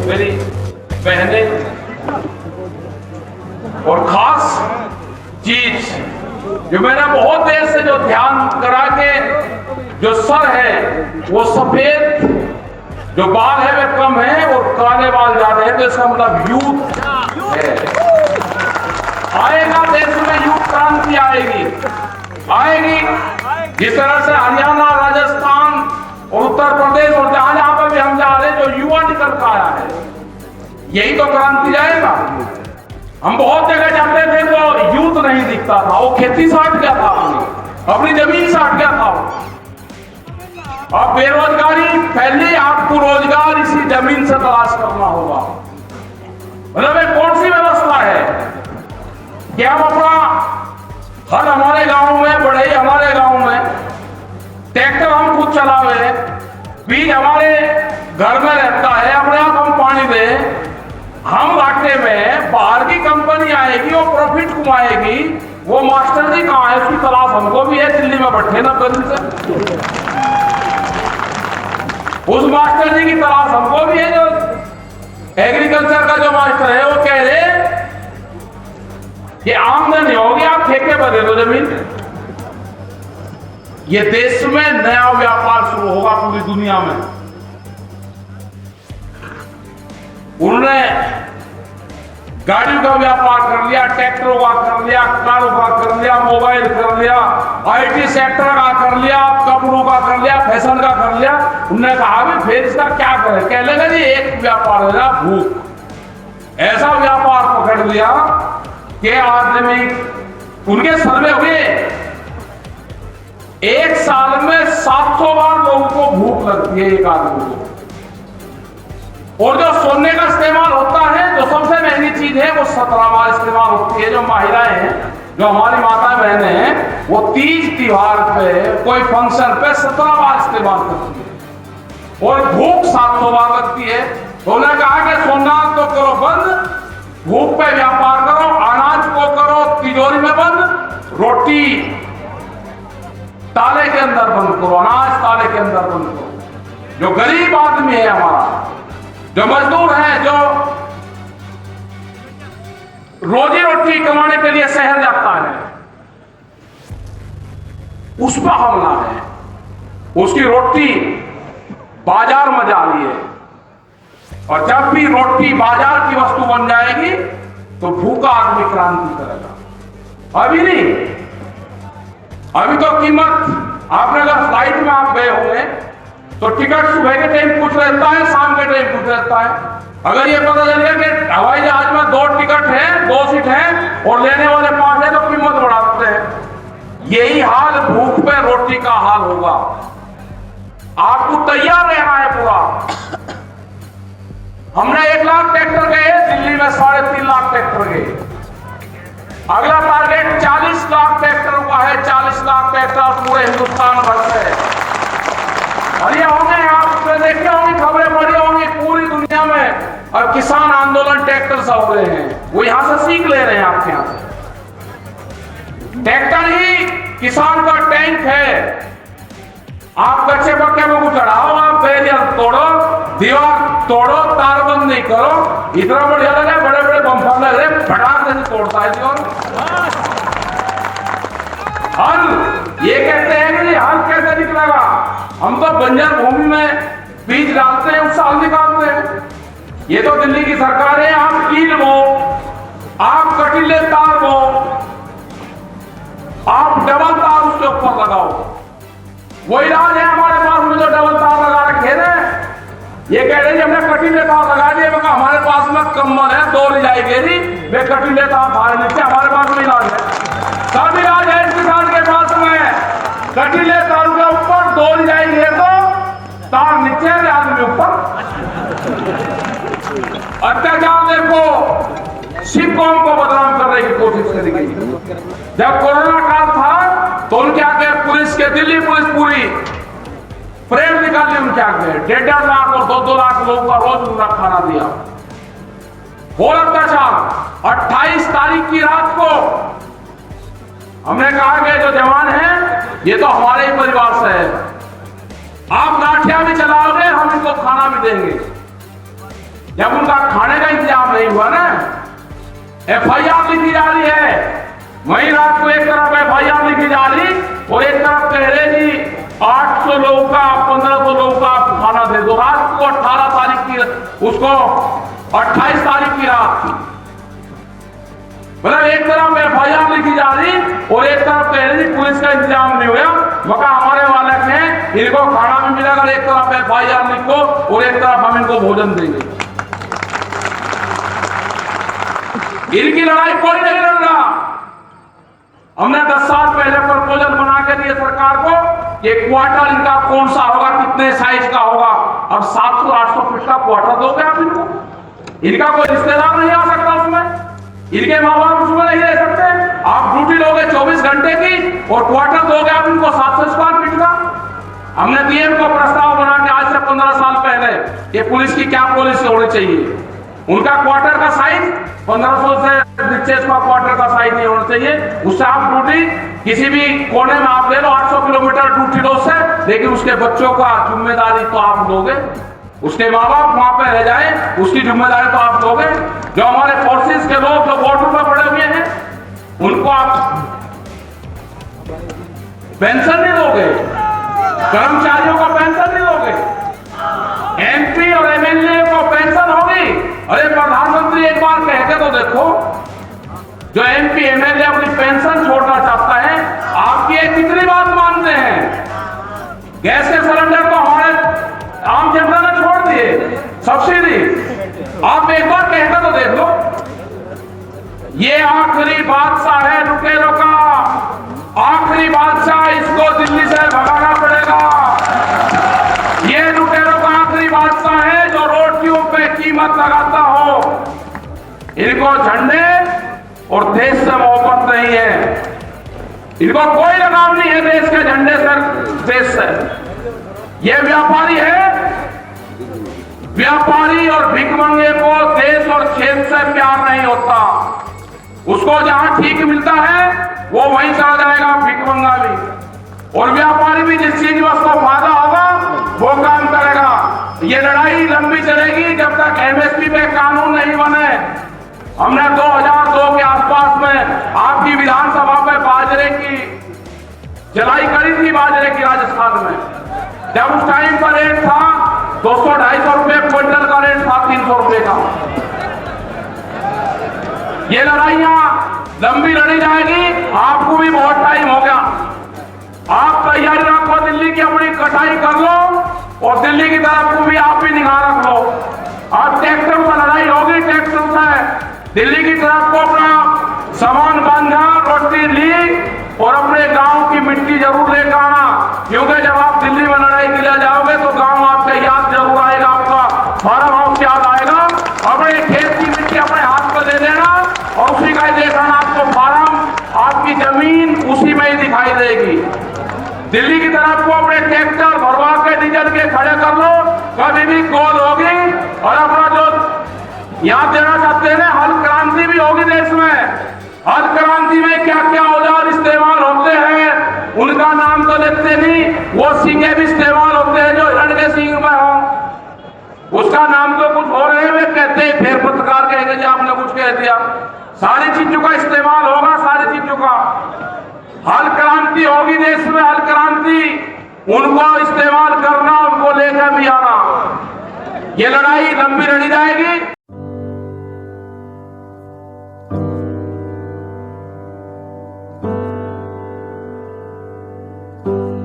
मेरी बहनें, और खास चीज जो मैंने बहुत देर से जो ध्यान करा के जो सर है वो सफेद, जो बाल है वे कम है और काले बाल ज्यादा है, तो इसका मतलब यूथ है। आएगा देश में यूथ क्रांति आएगी। जिस तरह से हरियाणा, राजस्थान और उत्तर प्रदेश और जहां जहां पर भी हम जा रहे हैं, जो युवा निकल कर आया है, यही तो क्रांति जाएगा। हम बहुत जगह जाते थे तो यूथ नहीं दिखता था, वो खेती साट गया था, अपनी जमीन साट गया था। अब बेरोजगारी फैली, आपको रोजगार इसी जमीन से तलाश करना होगा। मतलब कौन सी व्यवस्था है कि हम अपना हर हमारे गांव में, बड़े हमारे गांव में ट्रैक्टर हम खुद चलावे, बीज हमारे घर में रहता है, अपने आप हम पानी दें, हम घाटे में, बाहर की कंपनी आएगी और प्रॉफिट कमाएगी। वो मास्टर जी कहाँ है, उसकी तलाश हमको भी है, दिल्ली में बैठे ना गली से। उस मास्टर जी की तलाश हमको भी है, जो एग्रीकल्चर का जो मास्टर है वो कह रहे कि आमदनी होगी, आप ठेके पर दे दो जमीन। ये देश में नया व्यापार शुरू होगा पूरी दुनिया में। उन्होंने गाड़ियों का व्यापार कर लिया, ट्रैक्टरों का कर लिया, कारों का कर लिया, मोबाइल कर लिया, आईटी सेक्टर का कर लिया, कपड़ों का कर लिया, फैशन का कर लिया। उन्होंने कहा भी फिर इसका क्या करें, कह लेगा जी एक व्यापार है ना भूख। ऐसा व्यापार पकड़ लिया कि आदमी, उनके सर्वे हुए, एक साल में 700 बार लोगों को भूख लगती है एक आदमी को। और जो सोने का इस्तेमाल होता है, जो सबसे महंगी चीज है, वो 17 बार इस्तेमाल होती है। जो महिलाएं हैं, जो हमारी माता बहनें हैं, वो तीज त्योहार पे, कोई फंक्शन पे 17 बार इस्तेमाल करती है। और भूख 700 बार लगती है। तो उन्होंने कहा कि सोना तो करो बंद, भूख पे व्यापार करो, अनाज को करो तिजोरी में बंद, रोटी ताले के अंदर बंद करो, अनाज ताले के अंदर बंद करो। जो गरीब आदमी है हमारा, जो मजदूर है, जो रोजी रोटी कमाने के लिए शहर जाता है, उस पर हमला है। उसकी रोटी बाजार में जा रही है, और जब भी रोटी बाजार की वस्तु बन जाएगी तो भूखा आदमी क्रांति करेगा। अभी नहीं, अभी तो कीमत, आपने अगर फ्लाइट में आप गए होंगे तो टिकट सुबह के टाइम कुछ रहता है, शाम के टाइम कुछ रहता है। अगर ये पता चल गया कि हवाई जहाज में 2 टिकट है, 2 सीट है और लेने वाले 5 है, तो कीमत बढ़ा देते हैं। यही हाल भूख पे रोटी का हाल होगा। आपको तैयार रहना है पूरा। हमने 1 लाख ट्रैक्टर गए, दिल्ली में 3.5 लाख ट्रैक्टर गए। अगला टारगेट 40 लाख ट्रैक्टर का है, 40 लाख ट्रैक्टर पूरे हिंदुस्तान भर से। और ये होंगे, आप देखे होंगे, खबरें पढ़ी होंगी पूरी दुनिया में। और किसान आंदोलन ट्रैक्टर से हो रहे हैं, वो यहां से सीख ले रहे हैं आपके यहां से। ट्रैक्टर ही किसान का टैंक है। आप कच्चे पक्के में कुछ चढ़ाओ, आप बैरियर तोड़ो, दीवार तोड़ो, तारबंद नहीं करो। इतना बढ़िया लगा, बड़े बड़े बम्फर लग रहे, फटाक से तोड़ता है दीवार। हल, ये कहते हैं कि हल कैसे निकलेगा? हम तो बंजर भूमि में बीज डालते हैं, उस साल निकालते हैं। ये तो दिल्ली की सरकार है, आप कील बो, आप कटीले तार बो, आप डबल तार उसके ऊपर लगाओ। वो इलाज है हमारे पास में, जो डबल तार लगा रखे हैं। ये कह रहे हैं हमने कटीले तार लगा दिए, हमारे पास में कम्बल है, 2 रिजाई घेरी, वे कटीले तार बाहर नीचे, हमारे पास में इलाज है। सब इलाज है इस किसान के पास में। कटीले तार के ऊपर 2 रिजाई घेर दो, तार नीचे, आदमी ऊपर। अत्याचार देखो, सिख कौम को बदनाम करने की कोशिश करी गई। जब कोरोना काल था तो उनके आगे पुलिस के, दिल्ली पुलिस पूरी परेड निकाली उनके आगे। 1.5 लाख और 2-2 लाख लोगों का रोज उनका खाना दिया। और अत्याचार 28 तारीख की रात को हमने कहा कि जो जवान है ये तो हमारे ही परिवार से है, आप लाठियां भी चलाओगे, हम इनको खाना भी देंगे। जब उनका खाने का इंतजाम नहीं हुआ ना, FIR लिखी जा रही है, वहीं रात को एक तरफ FIR लिखी जा रही और एक तरफ कह रहे जी 800 लोगों का 1500 लोगों का खाना दे दो। रात को 18 तारीख की, उसको 28 तारीख की रात थी। मतलब एक तरफ FIR लिखी जा रही और एक तरफ कह रही पुलिस का इंतजाम नहीं हुआ, मगर हमारे वाले हैं इनको खाना भी मिलेगा। एक तरफ FIR लिखो और एक तरफ हम इनको भोजन देंगे। इनकी लड़ाई कोई नहीं लड़ रहा। हमने 10 साल पहले प्रपोजल बना के दिए सरकार को, ये क्वार्टर इनका कौन सा होगा, कितने साइज का होगा। अब 700-800 फीट का क्वार्टर दोगे आप इनको? इनका कोई रिश्तेदार नहीं आ सकता उसमें, इनके माँ बाप उसमें नहीं रह सकते। आप ड्यूटी लोगे 24 घंटे की और क्वार्टर दोगे आप इनको 700 स्क्वायर फीट का। हमने दिए इनको प्रस्ताव बना के आज से 15 साल पहले, ये पुलिस की क्या पॉलिसी होनी चाहिए। उनका क्वार्टर का साइज 1500 से नीचे का क्वार्टर का साइज नहीं होना चाहिए। उससे आप ड्यूटी किसी भी कोने में आप ले लो, 800 किलोमीटर ड्यूटी लो से, लेकिन उसके बच्चों का जिम्मेदारी तो आप लोगे। उसके माँ बाप वहां पे रह जाए, उसकी जिम्मेदारी तो आप लोगे। जो हमारे फोर्सेस के लोग जो बॉर्डर पर पड़े हुए हैं, उनको आप पेंशन नहीं दोगे, कर्मचारियों को पेंशन नहीं दोगे, MP और MLA को पेंशन होगी। अरे प्रधानमंत्री एक बार कहते तो देखो, जो MP MLA अपनी पेंशन छोड़ना चाहता है, आपकी ये कितनी बात मानते हैं। गैस के सिलेंडर तो हमारे आम जनता ने छोड़ दिए, सब्सिडी। आप एक बार कहते तो देख लो। ये आखिरी बादशाह है लुटेरों का, आखिरी बादशाह, इसको दिल्ली से भगाना पड़ेगा। ये लुटेरों का आखिरी बादशाह है जो रोटियों पे कीमत लगाता हो। इनको झंडे और देश से मोहब्बत नहीं है, इनको कोई लगाव नहीं है देश के झंडे से, देश से। ये व्यापारी है, व्यापारी और भिखमंगे को देश और खेत से प्यार नहीं होता। उसको जहां ठीक मिलता है वो वहीं चला जाएगा, भिखमंगा भी। और व्यापारी भी जिस चीज में उसको फायदा होगा वो काम करेगा। ये लड़ाई लंबी चलेगी जब तक MSP पे कानून नहीं बने। हमने 2002 के आसपास में आपकी विधानसभा में बाजरे की जलाई करी थी, बाजरे की राजस्थान में। जब उस टाइम का रेट था 200-250 रुपए क्विंटल का रेट था 300 रुपए का। ये लड़ाइयां लंबी लड़ी जाएगी, आपको भी बहुत टाइम हो गया। आप तैयारी रखो, दिल्ली की अपनी कटाई कर लो और दिल्ली की तरफ को भी आप भी निगाह रख लो। अब ट्रैक्टर से लड़ाई होगी, ट्रैक्टर से दिल्ली की तरफ को अपना सामान बांधा, रोटी ली और अपने गांव की मिट्टी जरूर लेकर आना, क्योंकि जब आप दिल्ली में लड़ाई के लिए जाओगे तो गांव आपके याद जरूर आएगा, आपका फार्म हाउस याद आएगा। अपने खेत की मिट्टी अपने हाथ में दे देना और उसी का देखना, आपको फार्म, आपकी जमीन उसी में ही दिखाई देगी। दिल्ली की तरफ को अपने ट्रैक्टर भरवा के डीजल के खड़े कर लो, कभी भी कॉल होगी। और अपना जो याद देना चाहते हैं, हल क्रांति भी होगी देश में। हल क्रांति में क्या क्या औजार इस्तेमाल होते हैं उनका नाम तो लेते नहीं, वो सींगे भी इस्तेमाल होते हैं जो हिरण के सींग में हो, उसका नाम तो कुछ हो रहे हैं, वे कहते हैं फिर पत्रकार कहेंगे जी आपने कुछ कह दिया। सारी चीजों का इस्तेमाल होगा, सारी चीजों का। हल क्रांति होगी देश में, हल क्रांति, उनको इस्तेमाल करना, उनको लेकर भी आना। ये लड़ाई लंबी लड़ी जाएगी। you